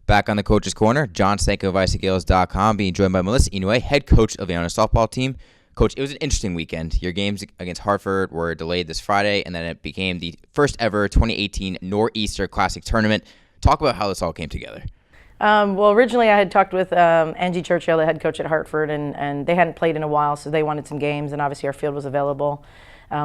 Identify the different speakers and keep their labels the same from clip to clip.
Speaker 1: Back on the Coach's Corner, John Stanko of IceGales.com, being joined by Melissa Inouye, head coach of the Iona softball team. Coach, it was an interesting weekend. Your games against Hartford were delayed this Friday, and then it became the first ever 2018 Nor'easter Classic Tournament. Talk about how this all came together.
Speaker 2: Well, originally I had talked with Angie Churchill, the head coach at Hartford, and they hadn't played in a while, so they wanted some games, and obviously our field was available,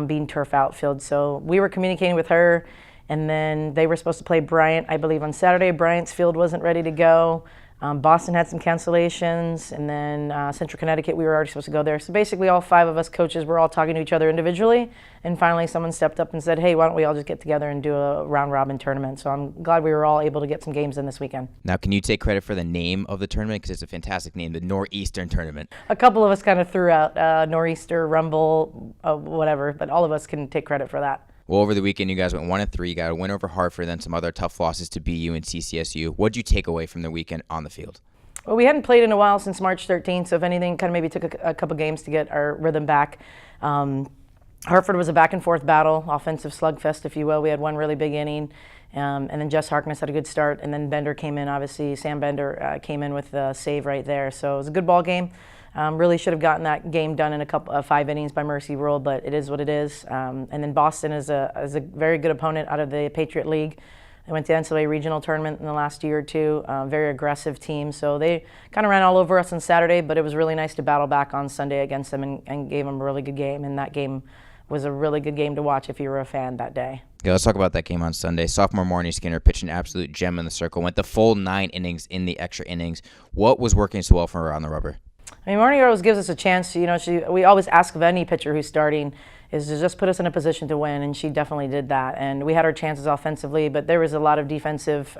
Speaker 2: being turf outfield. So we were communicating with her, and then they were supposed to play Bryant, I believe, on Saturday. Bryant's field wasn't ready to go. Boston had some cancellations, and then Central Connecticut, we were already supposed to go there. So basically all five of us coaches were all talking to each other individually, and finally someone stepped up and said, hey, why don't we all just get together and do a round-robin tournament? So I'm glad we were all able to get some games in this weekend.
Speaker 1: Now, can you take credit for the name of the tournament? Because it's a fantastic name, the Nor'eastern Tournament.
Speaker 2: A couple of us kind of threw out Nor'easter, Rumble, whatever, but all of us can take credit for that.
Speaker 1: Well, over the weekend, you guys went 1-3. You got a win over Hartford, then some other tough losses to BU and CCSU. What did you take away from the weekend on the field?
Speaker 2: Well, we hadn't played in a while since March 13th, so if anything, kind of maybe took a couple games to get our rhythm back. Hartford was a back-and-forth battle, offensive slugfest, if you will. We had one really big inning, and then Jess Harkness had a good start, and then Bender came in, obviously. Sam Bender came in with a save right there. So it was a good ball game. Really should have gotten that game done in a 5 innings by Mercy Rule, but it is what it is. And then Boston is a very good opponent out of the Patriot League. They went to the NCAA regional tournament in the last year or two. Very aggressive team, so they kind of ran all over us on Saturday, but it was really nice to battle back on Sunday against them and gave them a really good game. And that game was a really good game to watch if you were a fan that day.
Speaker 1: Okay, let's talk about that game on Sunday. Sophomore Marnie Skinner pitched an absolute gem in the circle, went the full 9 innings in the extra innings. What was working so well for her on the rubber?
Speaker 2: I mean, Marnie always gives us a chance. You know, we always ask of any pitcher who's starting is to just put us in a position to win, and she definitely did that. And we had our chances offensively, but there was a lot of defensive.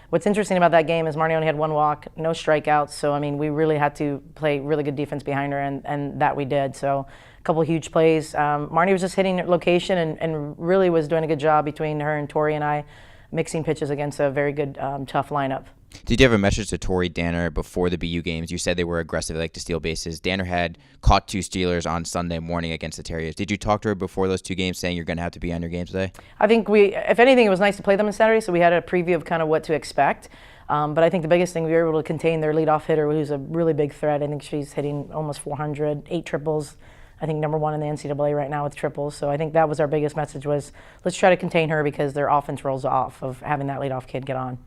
Speaker 2: What's interesting about that game is Marnie only had 1 walk, no strikeouts. So, I mean, we really had to play really good defense behind her, and that we did. So, a couple huge plays. Marnie was just hitting her location and really was doing a good job between her and Tori and I, mixing pitches against a very good, tough lineup.
Speaker 1: Did you have a message to Satori Danner before the BU games? You said they were aggressive, they like to steal bases. Danner had caught 2 stealers on Sunday morning against the Terriers. Did you talk to her before those 2 games saying you're going to have to be on your game today?
Speaker 2: I think if anything, it was nice to play them on Saturday, so we had a preview of kind of what to expect. But I think the biggest thing, we were able to contain their leadoff hitter, who's a really big threat. I think she's hitting almost 400, 8 triples. I think number 1 in the NCAA right now with triples. So I think that was our biggest message was let's try to contain her because their offense rolls off of having that leadoff kid get on.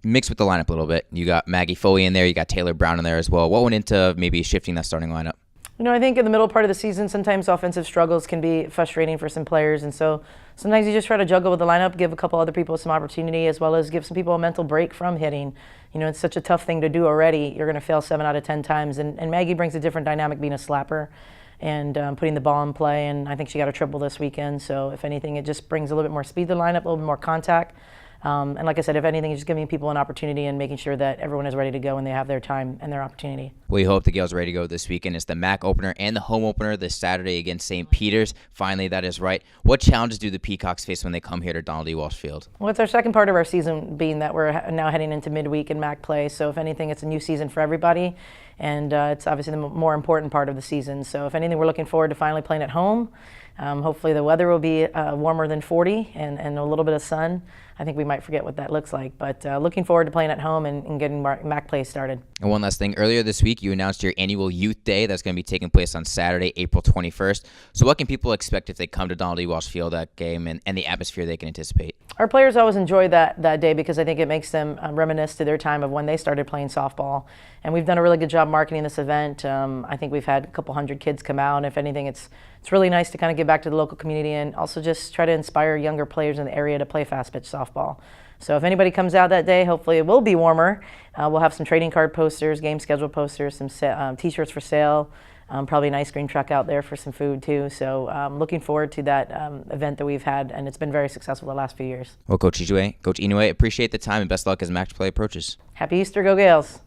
Speaker 1: Mix with the lineup a little bit. You got Maggie Foley in there. You got Taylor Brown in there as well. What went into maybe shifting that starting lineup?
Speaker 2: You know, I think in the middle part of the season, sometimes offensive struggles can be frustrating for some players. And so sometimes you just try to juggle with the lineup, give a couple other people some opportunity, as well as give some people a mental break from hitting. You know, it's such a tough thing to do already. You're going to fail 7 out of 10 times. And Maggie brings a different dynamic being a slapper and putting the ball in play. And I think she got a triple this weekend. So if anything, it just brings a little bit more speed to the lineup, a little bit more contact. And like I said, if anything, it's just giving people an opportunity and making sure that everyone is ready to go and they have their time and their opportunity.
Speaker 1: We hope the Gaels are ready to go this weekend. It's the MAC opener and the home opener this Saturday against St. Peter's. Finally, that is right. What challenges do the Peacocks face when they come here to Donald E. Walsh Field?
Speaker 2: Well, it's our second part of our season, being that we're now heading into midweek and MAC play. So if anything, it's a new season for everybody. And it's obviously the more important part of the season. So if anything, we're looking forward to finally playing at home. Hopefully the weather will be warmer than 40 and a little bit of sun. I think we might forget what that looks like, but looking forward to playing at home and getting MAC play started.
Speaker 1: And one last thing, earlier this week you announced your annual Youth Day that's going to be taking place on Saturday, April 21st. So what can people expect if they come to Donald E. Walsh Field that game and the atmosphere they can anticipate?
Speaker 2: Our players always enjoy that day because I think it makes them reminisce to their time of when they started playing softball. And we've done a really good job marketing this event. I think we've had a couple hundred kids come out. And if anything, it's really nice to kind of give back to the local community and also just try to inspire younger players in the area to play fast pitch softball. So if anybody comes out that day, hopefully it will be warmer. We'll have some trading card posters, game schedule posters, some t-shirts for sale, probably an ice cream truck out there for some food too. So looking forward to that event that we've had, and it's been very successful the last few years.
Speaker 1: Well, Coach Inouye, appreciate the time and best luck as match play approaches.
Speaker 2: Happy Easter, go Gaels.